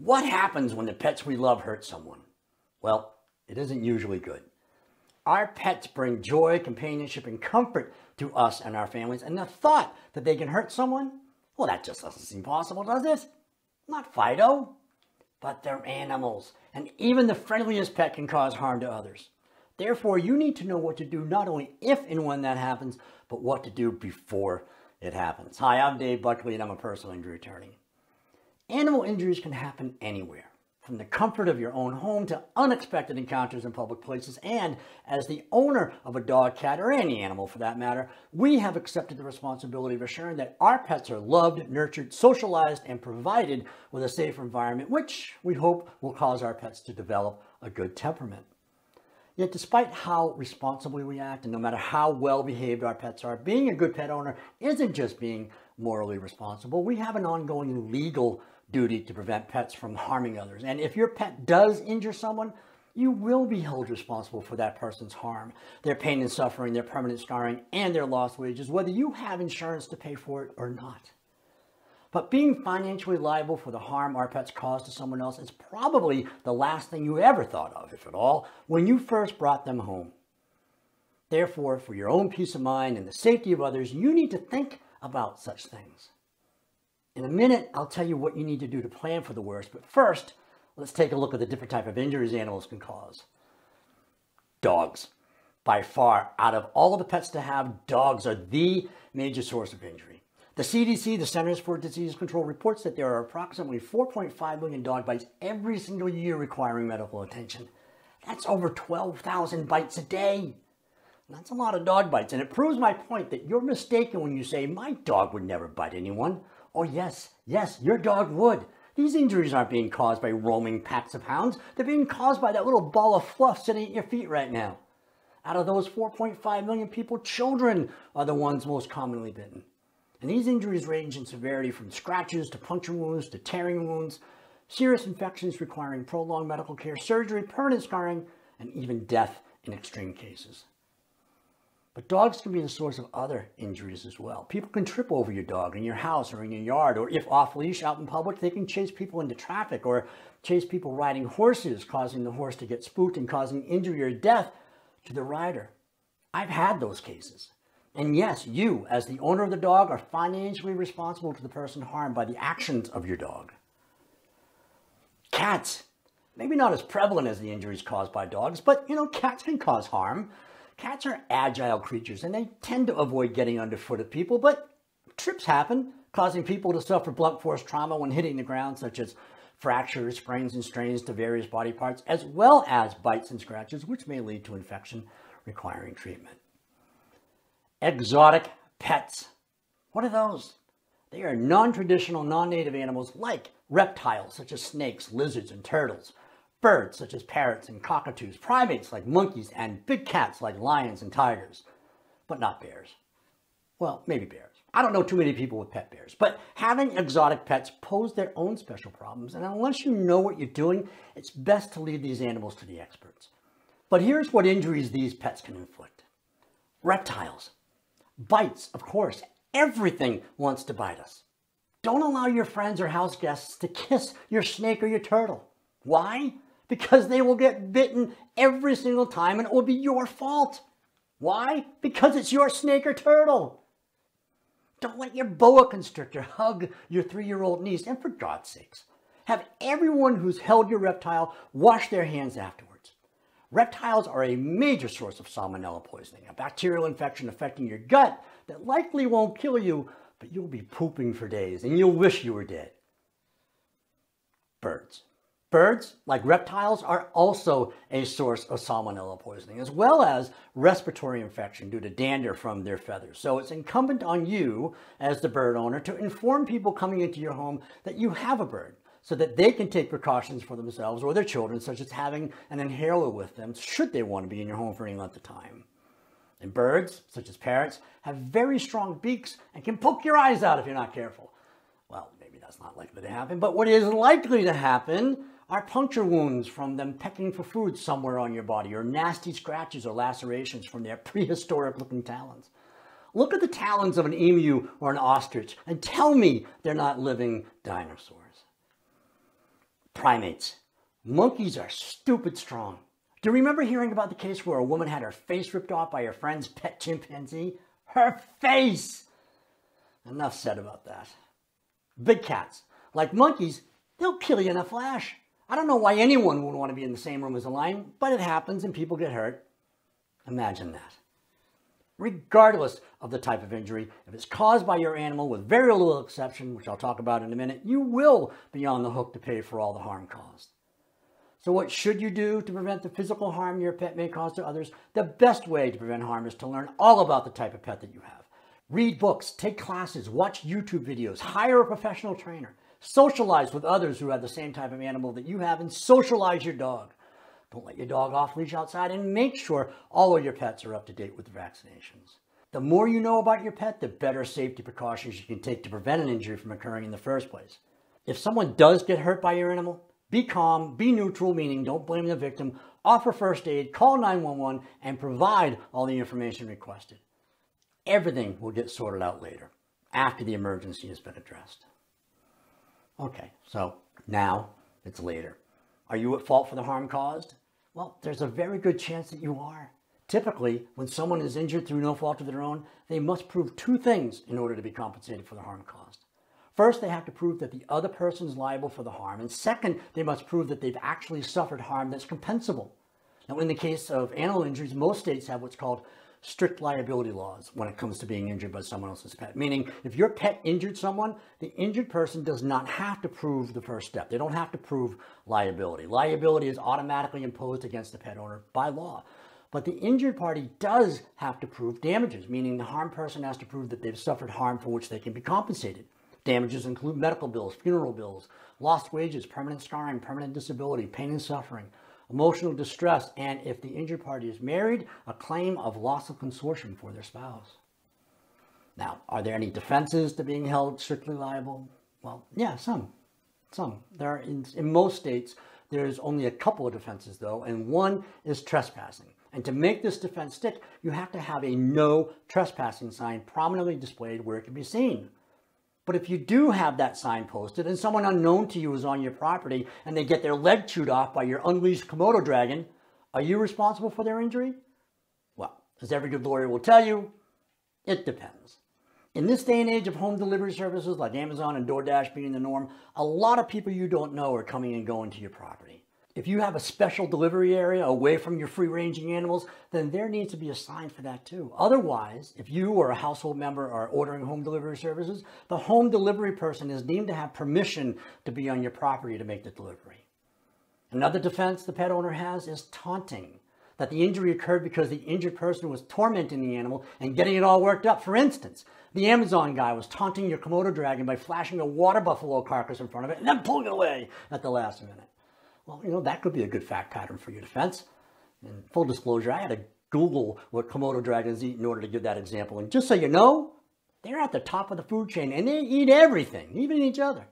What happens when the pets we love hurt someone? Well, it isn't usually good. Our pets bring joy, companionship, and comfort to us and our families, and the thought that they can hurt someone, well, that just doesn't seem possible, does it? Not Fido. But they're animals, and even the friendliest pet can cause harm to others. Therefore, you need to know what to do not only if and when that happens, but what to do before it happens. Hi, I'm Dave Buckley, and I'm a personal injury attorney. Animal injuries can happen anywhere, from the comfort of your own home to unexpected encounters in public places. And as the owner of a dog, cat, or any animal for that matter, we have accepted the responsibility of assuring that our pets are loved, nurtured, socialized, and provided with a safe environment, which we hope will cause our pets to develop a good temperament. Yet despite how responsibly we act, and no matter how well behaved our pets are, being a good pet owner isn't just being morally responsible. We have an ongoing legal duty to prevent pets from harming others. And if your pet does injure someone, you will be held responsible for that person's harm, their pain and suffering, their permanent scarring, and their lost wages, whether you have insurance to pay for it or not. But being financially liable for the harm our pets cause to someone else is probably the last thing you ever thought of, if at all, when you first brought them home. Therefore, for your own peace of mind and the safety of others, you need to think about such things. In a minute, I'll tell you what you need to do to plan for the worst, but first, let's take a look at the different type of injuries animals can cause. Dogs. By far, out of all of the pets to have, dogs are the major source of injury. The CDC, the Centers for Disease Control, reports that there are approximately 4.5 million dog bites every single year requiring medical attention. That's over 12,000 bites a day. That's a lot of dog bites, and it proves my point that you're mistaken when you say, my dog would never bite anyone. Oh yes, your dog would. These injuries aren't being caused by roaming packs of hounds. They're being caused by that little ball of fluff sitting at your feet right now. Out of those 4.5 million people, children are the ones most commonly bitten. And these injuries range in severity from scratches to puncture wounds to tearing wounds, serious infections requiring prolonged medical care, surgery, permanent scarring, and even death in extreme cases. But dogs can be the source of other injuries as well. People can trip over your dog in your house or in your yard, or if off-leash out in public, they can chase people into traffic or chase people riding horses, causing the horse to get spooked and causing injury or death to the rider. I've had those cases. And yes, you, as the owner of the dog, are financially responsible to the person harmed by the actions of your dog. Cats. Maybe not as prevalent as the injuries caused by dogs, but, cats can cause harm. Cats are agile creatures, and they tend to avoid getting underfoot of people, but trips happen, causing people to suffer blunt force trauma when hitting the ground, such as fractures, sprains, and strains to various body parts, as well as bites and scratches, which may lead to infection requiring treatment. Exotic pets. What are those? They are non-traditional, non-native animals like reptiles, such as snakes, lizards, and turtles. Birds, such as parrots and cockatoos, primates like monkeys, and big cats like lions and tigers. But not bears. Well, maybe bears. I don't know too many people with pet bears, but having exotic pets pose their own special problems, and unless you know what you're doing, it's best to leave these animals to the experts. But here's what injuries these pets can inflict. Reptiles. Bites, of course. Everything wants to bite us. Don't allow your friends or house guests to kiss your snake or your turtle. Why? Because they will get bitten every single time and it will be your fault. Why? Because it's your snake or turtle. Don't let your boa constrictor hug your 3-year-old niece, and for God's sakes, have everyone who's held your reptile wash their hands afterwards. Reptiles are a major source of salmonella poisoning, a bacterial infection affecting your gut that likely won't kill you, but you'll be pooping for days and you'll wish you were dead. Birds. Birds, like reptiles, are also a source of salmonella poisoning, as well as respiratory infection due to dander from their feathers. So it's incumbent on you, as the bird owner, to inform people coming into your home that you have a bird, so that they can take precautions for themselves or their children, such as having an inhaler with them, should they want to be in your home for any length of time. And birds, such as parrots, have very strong beaks and can poke your eyes out if you're not careful. Well, maybe that's not likely to happen, but what is likely to happen are puncture wounds from them pecking for food somewhere on your body, or nasty scratches or lacerations from their prehistoric-looking talons. Look at the talons of an emu or an ostrich and tell me they're not living dinosaurs. Primates. Monkeys are stupid strong. Do you remember hearing about the case where a woman had her face ripped off by her friend's pet chimpanzee? Her face! Enough said about that. Big cats. Like monkeys, they'll kill you in a flash. I don't know why anyone would want to be in the same room as a lion, but it happens and people get hurt. Imagine that. Regardless of the type of injury, if it's caused by your animal with very little exception, which I'll talk about in a minute, you will be on the hook to pay for all the harm caused. So what should you do to prevent the physical harm your pet may cause to others? The best way to prevent harm is to learn all about the type of pet that you have. Read books, take classes, watch YouTube videos, hire a professional trainer, socialize with others who have the same type of animal that you have, and socialize your dog. Don't let your dog off leash outside, and make sure all of your pets are up to date with the vaccinations. The more you know about your pet, the better safety precautions you can take to prevent an injury from occurring in the first place. If someone does get hurt by your animal, be calm, be neutral, meaning don't blame the victim, offer first aid, call 911, and provide all the information requested. Everything will get sorted out later, after the emergency has been addressed. Okay, so now it's later. Are you at fault for the harm caused? Well, there's a very good chance that you are. Typically, when someone is injured through no fault of their own, they must prove two things in order to be compensated for the harm caused. First, they have to prove that the other person is liable for the harm, and second, they must prove that they've actually suffered harm that's compensable. Now, in the case of animal injuries, most states have what's called strict liability laws when it comes to being injured by someone else's pet. Meaning, if your pet injured someone, the injured person does not have to prove the first step. They don't have to prove liability. Liability is automatically imposed against the pet owner by law. But the injured party does have to prove damages, meaning the harmed person has to prove that they've suffered harm for which they can be compensated. Damages include medical bills, funeral bills, lost wages, permanent scarring, permanent disability, pain and suffering, emotional distress, and if the injured party is married, a claim of loss of consortium for their spouse. Now, are there any defenses to being held strictly liable? Well, yeah, some. There are in most states, there's only a couple of defenses though, and one is trespassing. And to make this defense stick, you have to have a no trespassing sign prominently displayed where it can be seen. But if you do have that sign posted and someone unknown to you is on your property and they get their leg chewed off by your unleashed Komodo dragon, are you responsible for their injury? Well, as every good lawyer will tell you, it depends. In this day and age of home delivery services like Amazon and DoorDash being the norm, a lot of people you don't know are coming and going to your property. If you have a special delivery area away from your free-ranging animals, then there needs to be a sign for that too. Otherwise, if you or a household member are ordering home delivery services, the home delivery person is deemed to have permission to be on your property to make the delivery. Another defense the pet owner has is taunting, that the injury occurred because the injured person was tormenting the animal and getting it all worked up. For instance, the Amazon guy was taunting your Komodo dragon by flashing a water buffalo carcass in front of it and then pulling it away at the last minute. Well, that could be a good fact pattern for your defense. And full disclosure, I had to Google what Komodo dragons eat in order to give that example. And just so you know, they're at the top of the food chain and they eat everything, even each other.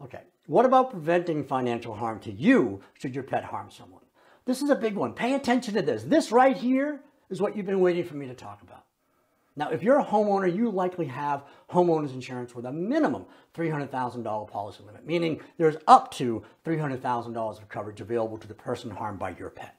Okay, what about preventing financial harm to you should your pet harm someone? This is a big one. Pay attention to this. This right here is what you've been waiting for me to talk about. Now, if you're a homeowner, you likely have homeowners insurance with a minimum $300,000 policy limit, meaning there's up to $300,000 of coverage available to the person harmed by your pet.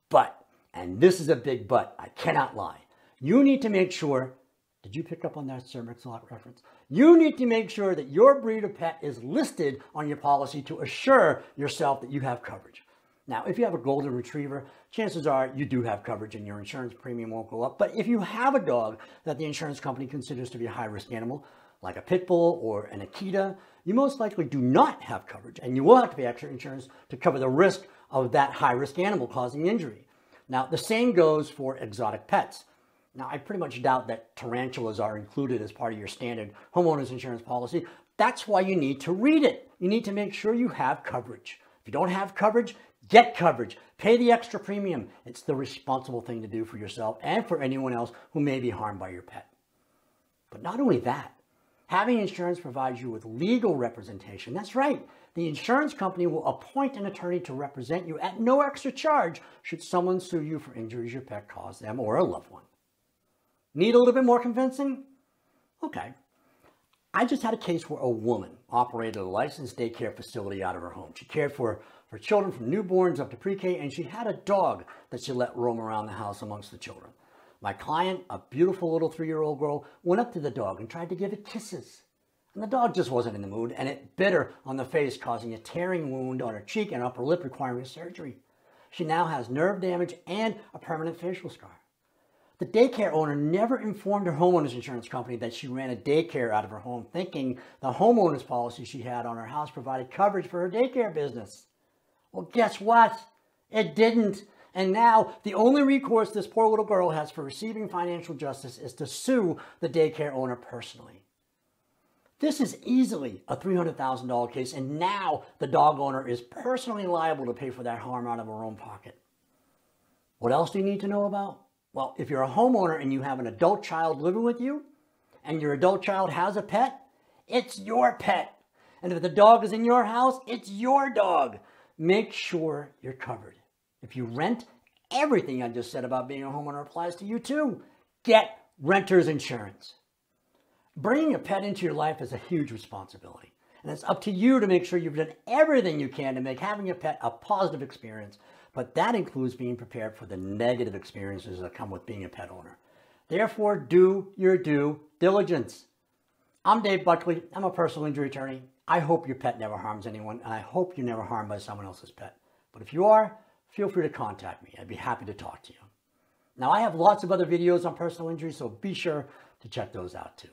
But, and this is a big but, I cannot lie, you need to make sure, did you pick up on that Sir Mix-a-Lot reference? You need to make sure that your breed of pet is listed on your policy to assure yourself that you have coverage. Now, if you have a golden retriever, chances are you do have coverage and your insurance premium won't go up. But if you have a dog that the insurance company considers to be a high-risk animal, like a pit bull or an Akita, you most likely do not have coverage, and you will have to pay extra insurance to cover the risk of that high-risk animal causing injury. Now, the same goes for exotic pets. Now, I pretty much doubt that tarantulas are included as part of your standard homeowner's insurance policy. That's why you need to read it. You need to make sure you have coverage. If you don't have coverage, get coverage. Pay the extra premium. It's the responsible thing to do for yourself and for anyone else who may be harmed by your pet. But not only that, having insurance provides you with legal representation. That's right. The insurance company will appoint an attorney to represent you at no extra charge should someone sue you for injuries your pet caused them or a loved one. Need a little bit more convincing? Okay. I just had a case where a woman operated a licensed daycare facility out of her home. She cared for children from newborns up to pre-K, and she had a dog that she let roam around the house amongst the children. My client, a beautiful little 3-year-old girl, went up to the dog and tried to give it kisses. And the dog just wasn't in the mood, and it bit her on the face, causing a tearing wound on her cheek and upper lip requiring surgery. She now has nerve damage and a permanent facial scar. The daycare owner never informed her homeowner's insurance company that she ran a daycare out of her home, thinking the homeowner's policy she had on her house provided coverage for her daycare business. Well, guess what? It didn't. And now the only recourse this poor little girl has for receiving financial justice is to sue the daycare owner personally. This is easily a $300,000 case, and now the dog owner is personally liable to pay for that harm out of her own pocket. What else do you need to know about? Well, if you're a homeowner and you have an adult child living with you, and your adult child has a pet, it's your pet. And if the dog is in your house, it's your dog. Make sure you're covered. If you rent, everything I just said about being a homeowner applies to you too. Get renter's insurance. Bringing a pet into your life is a huge responsibility. And it's up to you to make sure you've done everything you can to make having a pet a positive experience. But that includes being prepared for the negative experiences that come with being a pet owner. Therefore, do your due diligence. I'm Dave Buckley. I'm a personal injury attorney. I hope your pet never harms anyone, and I hope you're never harmed by someone else's pet. But if you are, feel free to contact me. I'd be happy to talk to you. Now, I have lots of other videos on personal injury, so be sure to check those out too.